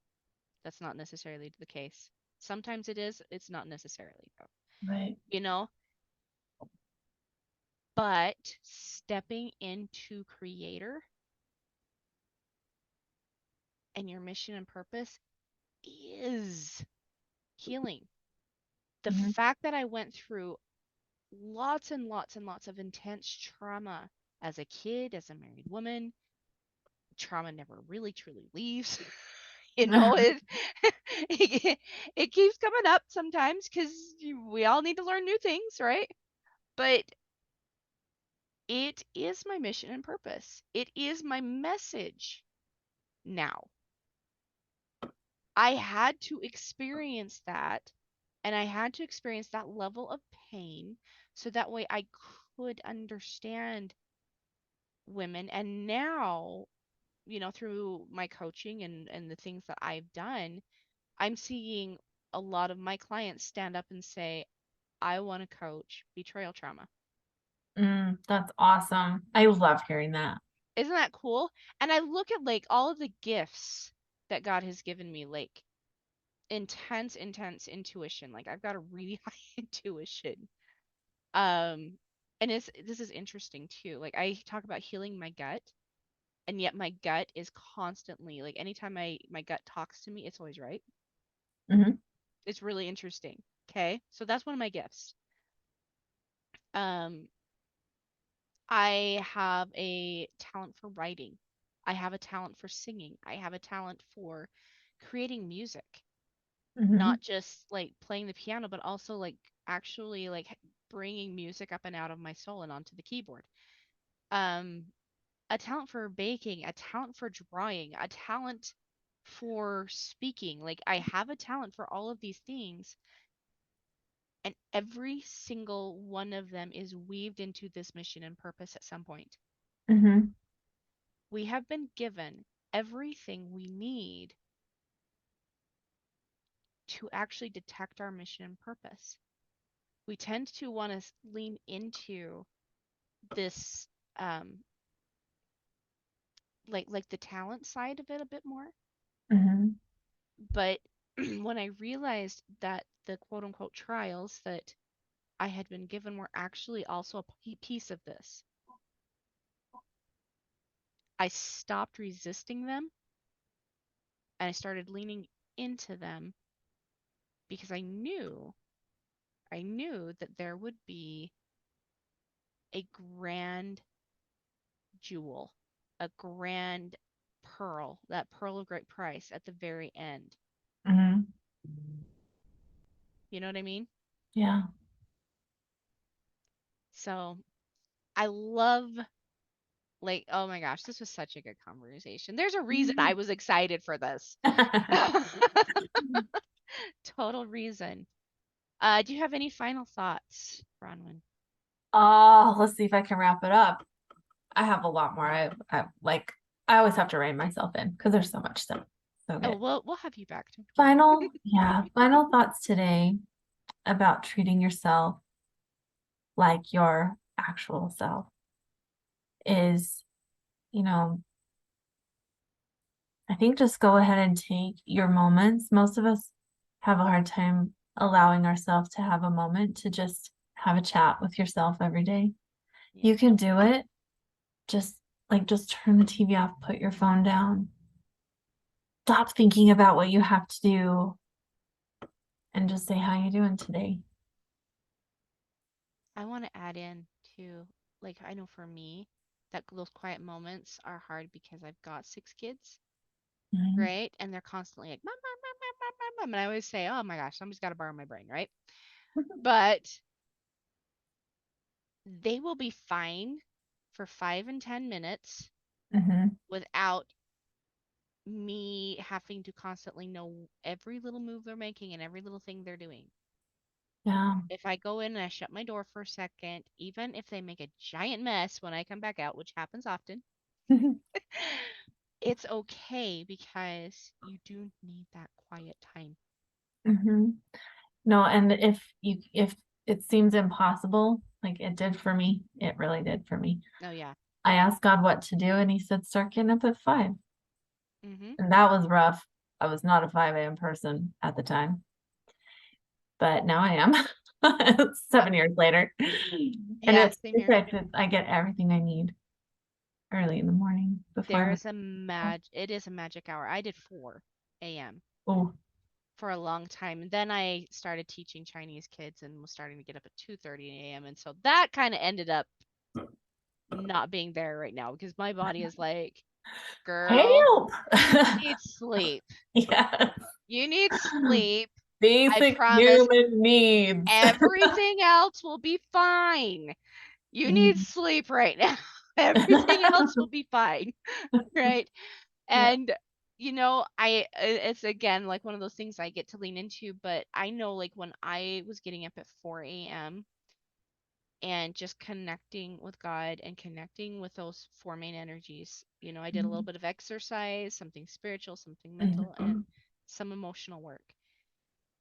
that's not necessarily the case. Sometimes it is, it's not necessarily, though, right. you know? But stepping into creator and your mission and purpose is healing. The Mhm, fact that I went through lots and lots and lots of intense trauma as a kid, as a married woman, trauma never really truly leaves. It it keeps coming up sometimes because we all need to learn new things, right? But it is my mission and purpose. It is my message now. I had to experience that, and I had to experience that level of pain so that way I could understand women. And now, through my coaching and the things that I've done, I'm seeing a lot of my clients stand up and say, I want to coach betrayal trauma. that's awesome. I love hearing that. Isn't that cool? And I look at like all of the gifts that God has given me. Like, intense intuition. Like I've got a really high intuition. Um, and this is interesting too. Like I talk about healing my gut, and yet my gut is constantly like anytime my gut talks to me, it's always right. Hmm. It's really interesting. Okay, so that's one of my gifts. Um, I have a talent for writing. I have a talent for singing. I have a talent for creating music, Hmm. not just like playing the piano, but also like actually like bringing music up and out of my soul and onto the keyboard. Um, a talent for baking, a talent for drawing, a talent for speaking. Like I have a talent for all of these things, and every single one of them is weaved into this mission and purpose at some point. Hmm. We have been given everything we need to actually detect our mission and purpose. We tend to want to lean into this um like the talent side of it a bit more, Hmm. but when I realized that the quote unquote trials that I had been given were actually also a piece of this, I stopped resisting them and I started leaning into them because I knew that there would be a grand jewel, a grand pearl, that pearl of great price at the very end. Hmm. You know what I mean? Yeah. So I love, like, oh my gosh, this was such a good conversation. There's a reason I was excited for this. Total reason. Do you have any final thoughts, Bronwen? Oh, let's see if I can wrap it up. I have a lot more. I like I always have to rein myself in because there's so much stuff. So Oh, good. we'll have you back. Don't worry. Final thoughts today about treating yourself like your actual self is, you know, I think just go ahead and take your moments. Most of us have a hard time allowing ourselves to have a moment to just have a chat with yourself every day. Yeah. You can do it. Just turn the TV off, put your phone down, stop thinking about what you have to do, and just say, how you doing today? I want to add in to, like, I know for me that those quiet moments are hard because I've got 6 kids, Mhm. right? And they're constantly like, mom, mom, mom, mom, mom, mom, mom. And I always say, oh my gosh, somebody's got to borrow my brain, right? But they will be fine for 5 and 10 minutes Mhm. without me having to constantly know every little move they're making and every little thing they're doing. Yeah. If I go in and I shut my door for a second, even if they make a giant mess when I come back out, which happens often, it's okay because you do need that quiet time. Mhm. No, and if it seems impossible, like it did for me, it really did for me. Oh yeah. I asked God what to do, and He said, start getting up at 5. Mhm. And that was rough. I was not a 5 a.m. person at the time, but now I am 7 years later. And Yeah, same here. I get everything I need early in the morning There before. is it is a magic hour. I did 4 a.m. Oh, for a long time. And then I started teaching Chinese kids and was starting to get up at 2:30 a.m. And so that kind of ended up not being there right now because my body is like, girl, help. you need sleep. Yes. You need sleep. I Basic promise human needs. everything else will be fine. You need Mm. sleep right now. Everything else will be fine. Right. Yeah. And it's again like one of those things I get to lean into, but I know like when I was getting up at 4 a.m. and just connecting with God and connecting with those four main energies, I did a little Mhm. bit of exercise, something spiritual, something mental, and Mhm. some emotional work.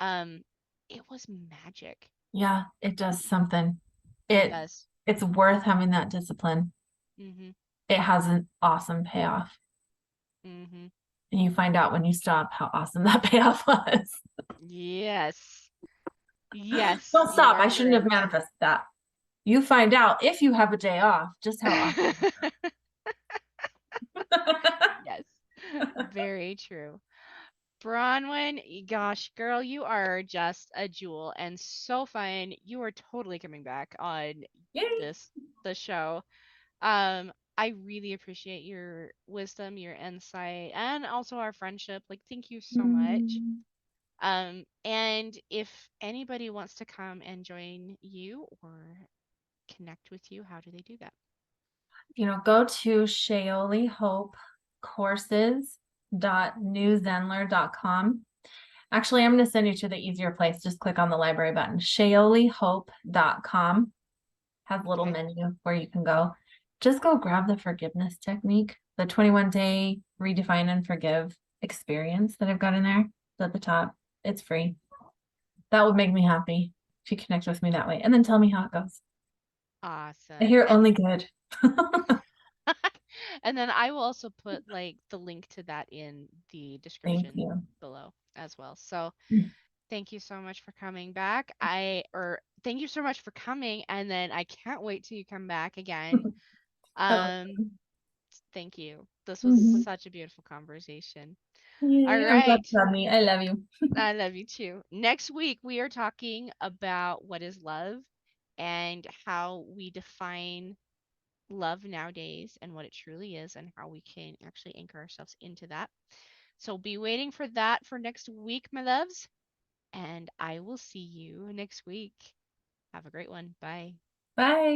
Um, it was magic. Yeah, it does something. It It does. it's worth having that discipline. Mm-hmm. It has an awesome payoff. Mm-hmm. And you find out when you stop how awesome that payoff was. Yes. Yes, Don't you stop. are I shouldn't have correct. manifested that. You find out if you have a day off just how awesome. Yes. Very true. Bronwen, gosh, girl, you are just a jewel and so fun. You are totally coming back on Yay. this the show. I really appreciate your wisdom, your insight, and also our friendship. Like, thank you so much. Mm. And if anybody wants to come and join you or connect with you, how do they do that? Go to shaolihopecourses.newzenler.com. Actually, I'm going to send you to the easier place. Just click on the library button. Shaolihope.com has a little Okay. menu where you can go. Just go grab the forgiveness technique, the 21-day redefine and forgive experience that I've got in there. It's at the top. It's free. That would make me happy if you connect with me that way. And then tell me how it goes. I Awesome. hear only good. And then I will also put like the link to that in the Thank description you. below as well. So thank you so much for coming back. Thank you so much for coming, and then I can't wait till you come back again. Oh, Um, Thank you. This was mhm. such a beautiful conversation. All Yay, I'm glad right. you had me. I love you. I love you too. Next week, we are talking about what is love and how we define love nowadays and what it truly is and how we can actually anchor ourselves into that. So be waiting for that for next week, my loves. And I will see you next week. Have a great one. Bye. Bye.